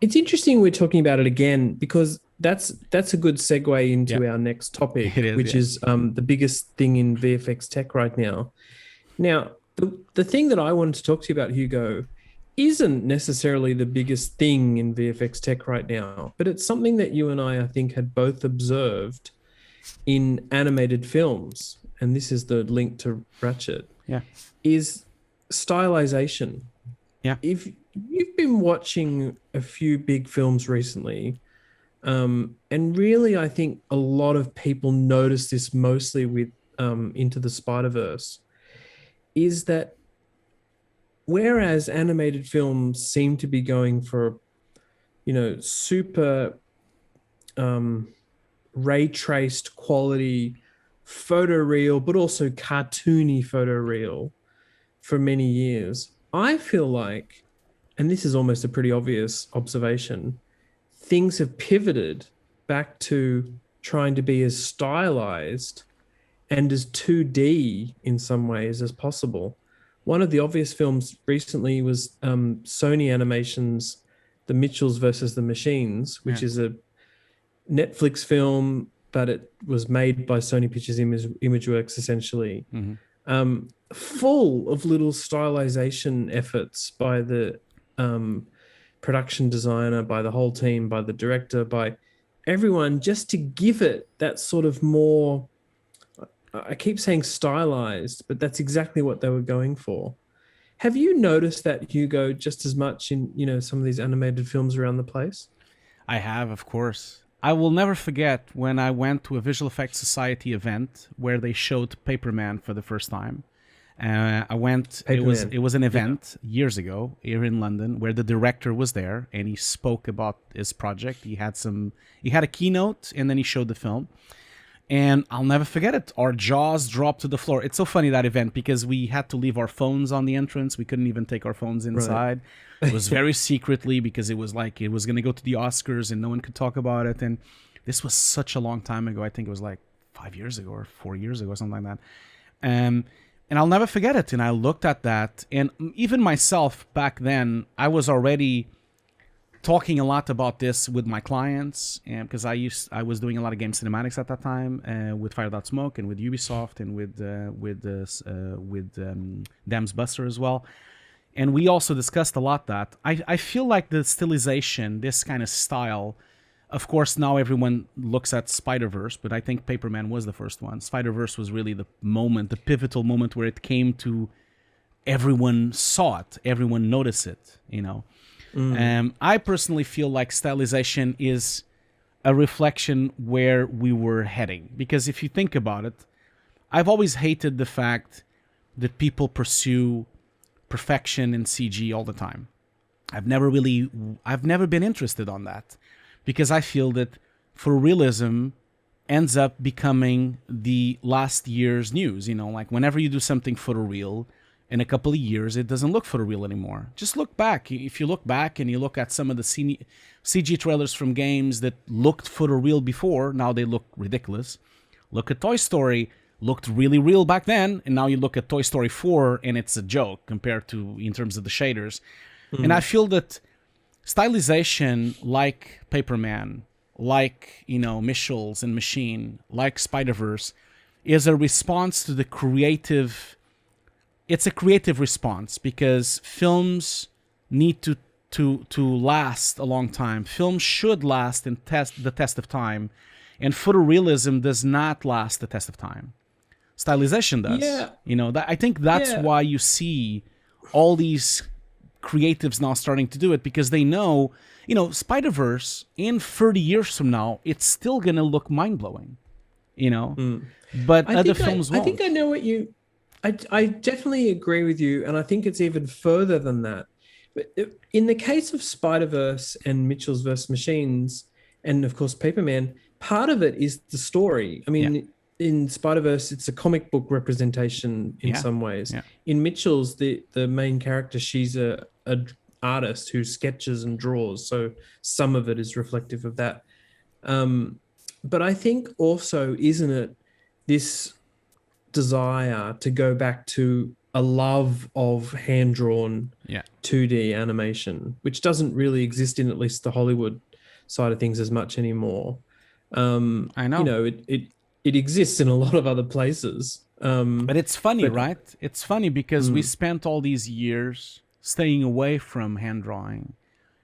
It's interesting we're talking about it again because that's a good segue Yeah, into our next topic, it is. which Yeah. is the biggest thing in VFX tech right now. Now, the thing that I wanted to talk to you about, Hugo, isn't necessarily the biggest thing in VFX tech right now, but it's something that you and I think, had both observed in animated films. And this is the link to Ratchet, Yeah. is stylization. Yeah. If you've been watching a few big films recently, and really, I think a lot of people notice this mostly with Into the Spider-Verse, is that whereas animated films seem to be going for, super um, ray traced quality photoreal, but also cartoony photoreal for many years, I feel like, and this is almost a pretty obvious observation, things have pivoted back to trying to be as stylized and as 2D in some ways as possible. One of the obvious films recently was Sony Animation's The Mitchells versus the Machines, Yeah. which is a Netflix film, but it was made by Sony Pictures Imageworks essentially. Hmm. Full of little stylization efforts by the production designer, by the whole team, by the director, by everyone, just to give it that sort of more. I keep saying stylized, but that's exactly what they were going for. Have you noticed that, Hugo, just as much in some of these animated films around the place? I have, of course. I will never forget when I went to a Visual Effects Society event where they showed Paperman for the first time. I went. Paperman. It was an Yeah. event years ago here in London where the director was there and he spoke about his project. He had a keynote and then he showed the film. And I'll never forget it. Our jaws dropped to the floor. It's so funny, that event, because we had to leave our phones on the entrance. We couldn't even take our phones Right. inside. It was very secretly, because it was like it was going to go to the Oscars and no one could talk about it. And this was such a long time ago. I think it was like 5 years ago or 4 years ago or something like that. And I'll never forget it. And I looked at that. And even myself back then, I was already talking a lot about this with my clients, and because I was doing a lot of game cinematics at that time, with Fire.Smoke and with Ubisoft and with Dam's Buster as well. And we also discussed a lot that I feel like the stylization, this kind of style, of course now everyone looks at Spider-Verse, but I think Paperman was the first one. Spider-Verse was really the moment, the pivotal moment where it came to, everyone saw it, everyone noticed it. Mm. I personally feel like stylization is a reflection where we were heading. Because if you think about it, I've always hated the fact that people pursue perfection in CG all the time. I've never been interested on that, because I feel that photorealism ends up becoming the last year's news. Like whenever you do something photoreal, in a couple of years, it doesn't look photoreal anymore. Just look back. If you look back and you look at some of the CG trailers from games that looked photoreal before, now they look ridiculous. Look at Toy Story, looked really real back then, and now you look at Toy Story 4 and it's a joke compared to in terms of the shaders. And I Mm. feel that stylization, like Paperman, like Mitchells and Machine, like Spider-Verse, is a response to the creative. It's a creative response, because films need to last a long time. Films should last and test the test of time, and photorealism does not last the test of time. Stylization does. Yeah. I think that's Yeah. why you see all these creatives now starting to do it, because they know, Spider Verse in 30 years from now, it's still gonna look mind blowing. You know, Mm. but I other think I films I think I won't. know what you I definitely agree with you, and I think it's even further than that. But in the case of Spider-Verse and Mitchell's versus Machines, and of course Paperman, part of it is the story. I Yeah, mean, in Spider-Verse, it's a comic book representation in yeah, some ways. yeah. In Mitchell's, the main character, she's a artist who sketches and draws, so some of it is reflective of that. Um, but I think also, isn't it, this desire to go back to a love of hand drawn Yeah, 2D animation, which doesn't really exist in at least the Hollywood side of things as much anymore. I You know. know, it exists in a lot of other places. But it's funny, But right? It's funny because we mm, spent all these years staying away from hand drawing.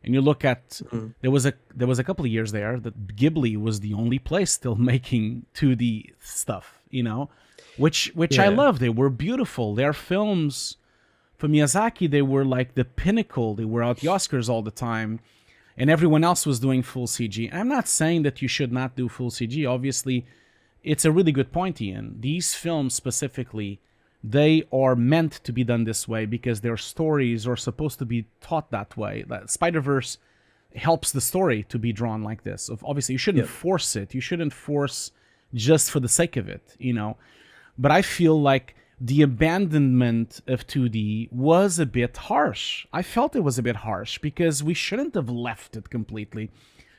And you look at mm, there was a couple of years there that Ghibli was the only place still making 2D stuff, which I yeah, love. They were beautiful. Their films for Miyazaki, they were like the pinnacle. They were at the Oscars all the time, and everyone else was doing full CG. I'm not saying that you should not do full CG. Obviously, it's a really good point, Ian. These films specifically, they are meant to be done this way because their stories are supposed to be taught that way. Spider Verse helps the story to be drawn like this. Obviously, you shouldn't yeah, force it. You shouldn't force just for the sake of it. But I feel like the abandonment of 2D was a bit harsh. I felt it was a bit harsh because we shouldn't have left it completely.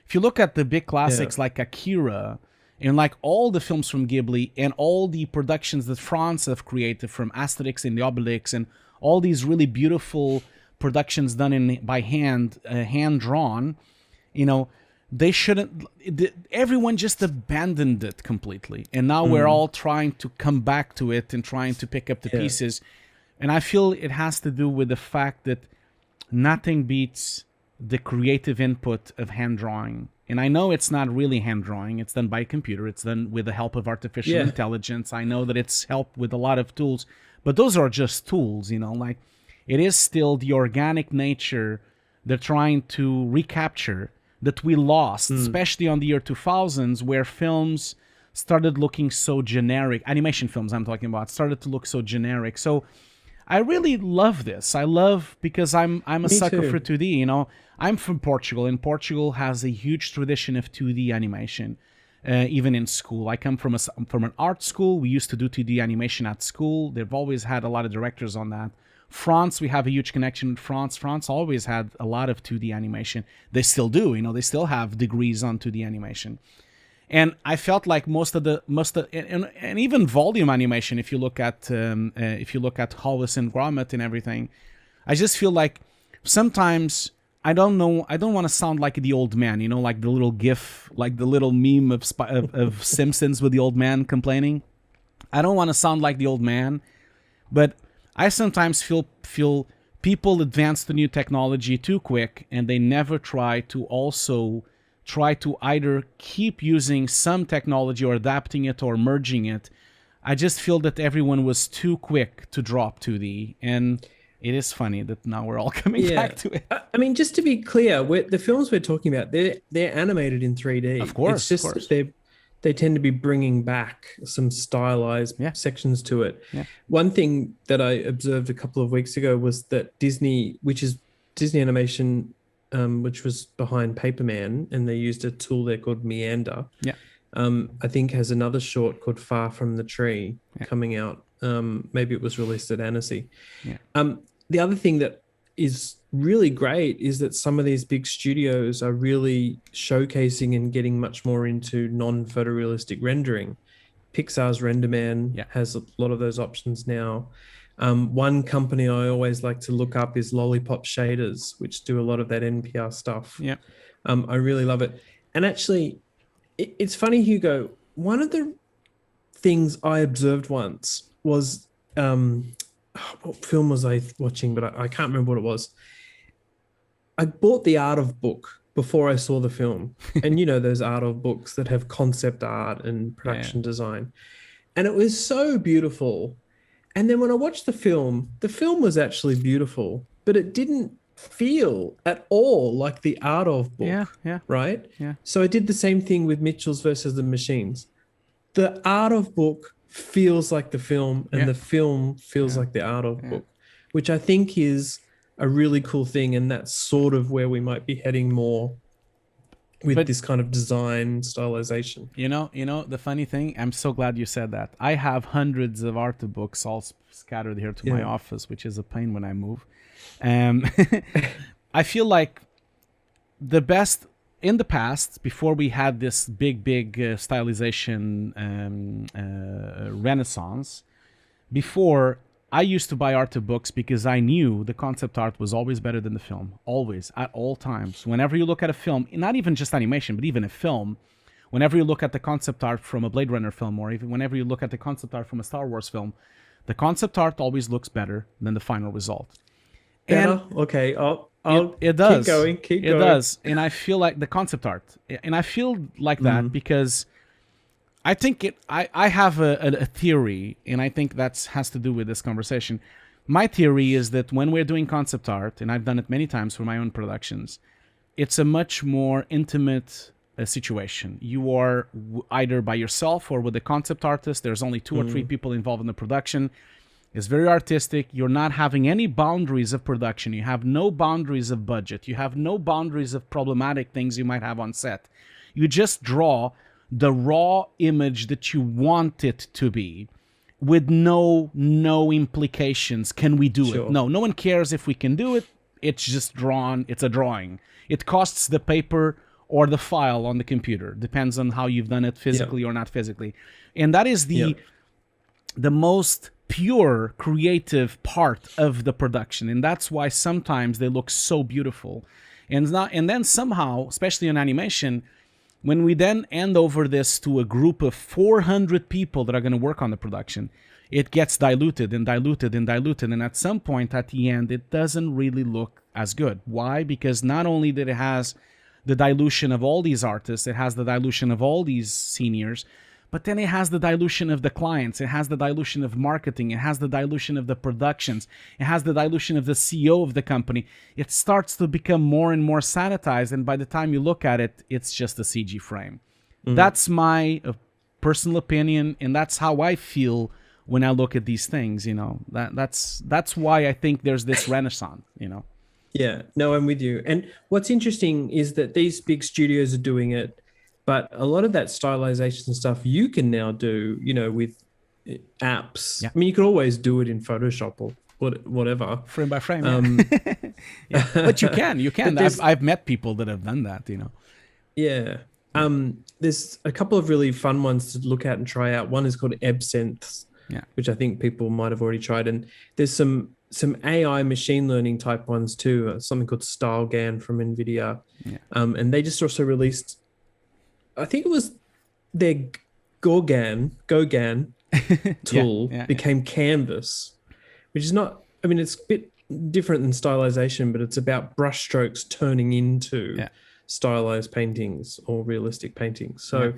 If you look at the big yeah, classics like Akira and like all the films from Ghibli and all the productions that France have created from Asterix and the Obelix and all these really beautiful productions done by hand, hand drawn, you know, they shouldn't. Everyone just abandoned it completely, and now we're mm, all trying to come back to it and trying to pick up the yeah, pieces. And I feel it has to do with the fact that nothing beats the creative input of hand drawing. And I know it's not really hand drawing, it's done by a computer, it's done with the help of artificial yeah, intelligence. I know that it's helped with a lot of tools, but those are just tools, like it is still the organic nature they're trying to recapture that we lost, mm, especially on the year 2000s, where films started looking so generic. Animation films, I'm talking about, started to look so generic. So I really love this. I love because I'm a me sucker for too. 2D. I'm from Portugal, and Portugal has a huge tradition of 2D animation. Even in school, I come from an art school. We used to do 2D animation at school. They've always had a lot of directors on that. France, we have a huge connection with France. France always had a lot of 2D animation. They still do. They still have degrees on 2D animation. And I felt like and even volume animation. If you look at Hollis and Gromit and everything, I just feel like sometimes I don't know. I don't want to sound like the old man. Like the little GIF, like the little meme of Simpsons with the old man complaining. I don't want to sound like the old man, but I sometimes feel people advance the new technology too quick, and they never try to either keep using some technology or adapting it or merging it. I just feel that everyone was too quick to drop 2D, and it is funny that now we're all coming Yeah. back to it. I mean, just to be clear, the films we're talking about, they're animated in 3D. Of It's course, of just that course. they tend to be bringing back some stylized Yeah, sections to it. yeah, One thing that I observed a couple of weeks ago was that Disney, which is Disney Animation, which was behind Paperman, and they used a tool there called Meander. yeah, I think has another short called Far from the Tree yeah, coming out. Maybe it was released at Annecy. yeah. The other thing that is really great is that some of these big studios are really showcasing and getting much more into non-photorealistic rendering. Pixar's RenderMan Yeah. has a lot of those options now. One company I always like to look up is Lollipop Shaders, which do a lot of that NPR stuff. Yeah. I really love it. And actually, it's funny, Hugo. One of the things I observed once was what film was I watching? But I can't remember what it was. I bought the Art of Book before I saw the film, and those Art of Books that have concept art and Yeah. production design, and it was so beautiful. And then when I watched the film was actually beautiful, but it didn't feel at all like the Art of Yeah. Book, Yeah. right? Yeah. So I did the same thing with Mitchell's versus the Machines. The Art of Book feels like the film, and Yeah. the film feels Yeah. like the Art of Yeah. Book, which I think is a really cool thing. And that's sort of where we might be heading more with But this kind of design stylization. the funny thing, I'm so glad you said that. I have hundreds of art books all scattered here to my Yeah. office, which is a pain when I move. Um, I feel like the best in the past, before we had this big stylization renaissance, before I used to buy art of books because I knew the concept art was always better than the film. Always, at all times. Whenever you look at a film, not even just animation, but even a film, whenever you look at the concept art from a Blade Runner film, or even whenever you look at the concept art from a Star Wars film, the concept art always looks better than the final result. Better? Okay, It does. Keep going. It does. And I feel like the concept art. And I feel like that because I think I have a theory, and I think that has to do with this conversation. My theory is that when we're doing concept art, and I've done it many times for my own productions, it's a much more intimate situation. You are either by yourself or with a concept artist. There's only 2 or 3 people involved in the production. It's very artistic. You're not having any boundaries of production. You have no boundaries of budget. You have no boundaries of problematic things you might have on set. You just draw the raw image that you want it to be with no implications. Can we do it? No one cares if we can do it. It's just drawn. It's a drawing. It costs the paper or the file on the computer. Depends on how you've done it physically or not physically. And that is the most pure creative part of the production, and that's why sometimes they look so beautiful. And then somehow, especially in animation, when we then hand over this to a group of 400 people that are going to work on the production, it gets diluted and diluted and diluted, and at some point at the end it doesn't really look as good. Why? Because not only did it has the dilution of all these artists, it has the dilution of all these seniors, but then it has the dilution of the clients, it has the dilution of marketing, it has the dilution of the productions, it has the dilution of the CEO of the company. It starts to become more and more sanitized, and by the time you look at it, it's just a CG frame. That's my personal opinion, and that's how I feel when I look at these things. That's why I think there's this renaissance. Yeah, no, I'm with you. And what's interesting is that these big studios are doing it, but a lot of that stylization stuff you can now do, with apps. Yeah. I mean, you could always do it in Photoshop or whatever. Frame by frame. Yeah. But you can. I've met people that have done that, Yeah. There's a couple of really fun ones to look at and try out. One is called Absinthe, which I think people might have already tried. And there's some AI machine learning type ones too, something called StyleGAN from NVIDIA. Yeah. And they just also released, I think it was their Gauguin tool became Canvas, which is not, I mean, it's a bit different than stylization, but it's about brushstrokes turning into stylized paintings or realistic paintings. So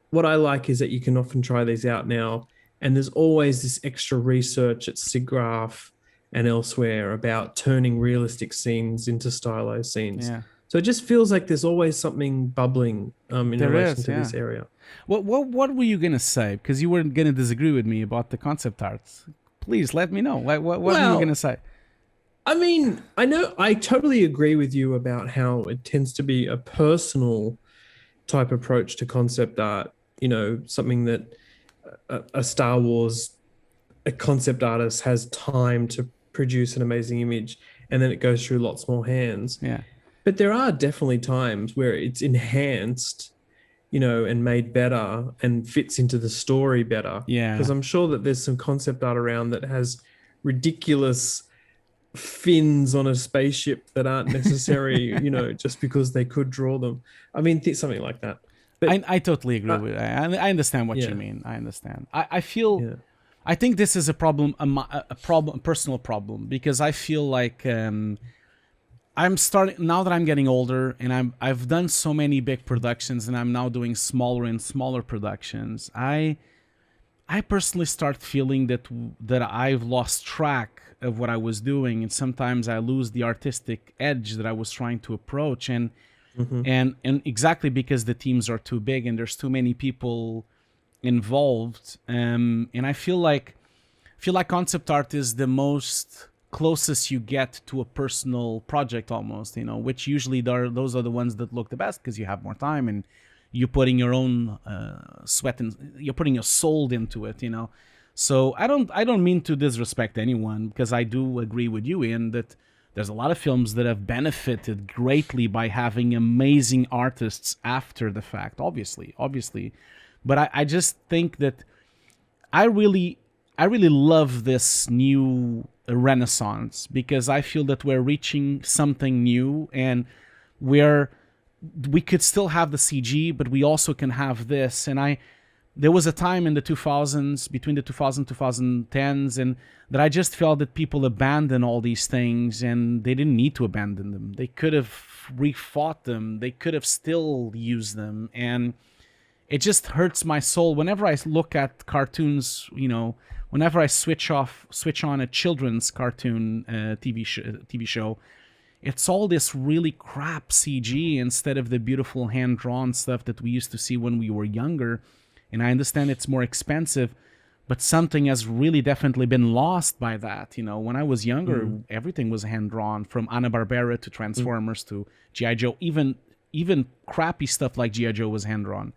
what I like is that you can often try these out now, and there's always this extra research at SIGGRAPH and elsewhere about turning realistic scenes into stylized scenes. Yeah. So it just feels like there's always something bubbling in relation to this area. What were you going to say? Because you weren't going to disagree with me about the concept arts. Please let me know. What were you going to say? I mean, I totally agree with you about how it tends to be a personal type approach to concept art. Something that a Star Wars, a concept artist has time to produce an amazing image, and then it goes through lots more hands. Yeah. But there are definitely times where it's enhanced, and made better and fits into the story better. Yeah. Because I'm sure that there's some concept art around that has ridiculous fins on a spaceship that aren't necessary, just because they could draw them. I mean, something like that. But I totally agree with that. I understand what you mean. I understand. I feel... I think this is a problem, a personal problem, because I feel like I'm starting, now that I'm getting older and I've done so many big productions and I'm now doing smaller and smaller productions, I personally start feeling that I've lost track of what I was doing, and sometimes I lose the artistic edge that I was trying to approach, and exactly because the teams are too big and there's too many people involved, and I feel like concept art is the most closest you get to a personal project almost, which usually those are the ones that look the best because you have more time and you're putting your own sweat and you're putting your soul into it, So I don't mean to disrespect anyone, because I do agree with you, Ian, that there's a lot of films that have benefited greatly by having amazing artists after the fact, obviously. But I just think that I I really love this new renaissance because I feel that we're reaching something new, and we could still have the CG, but we also can have this. And there was a time in the 2000s, between the 2010s, and that I just felt that people abandoned all these things, and they didn't need to abandon them. They could have refought them. They could have still used them. And it just hurts my soul whenever I look at cartoons, whenever I switch on a children's cartoon TV show, it's all this really crap CG instead of the beautiful hand-drawn stuff that we used to see when we were younger. And I understand it's more expensive, but something has really definitely been lost by that. When I was younger, everything was hand-drawn, from Hanna-Barbera to Transformers to G.I. Joe. Even crappy stuff like G.I. Joe was hand-drawn.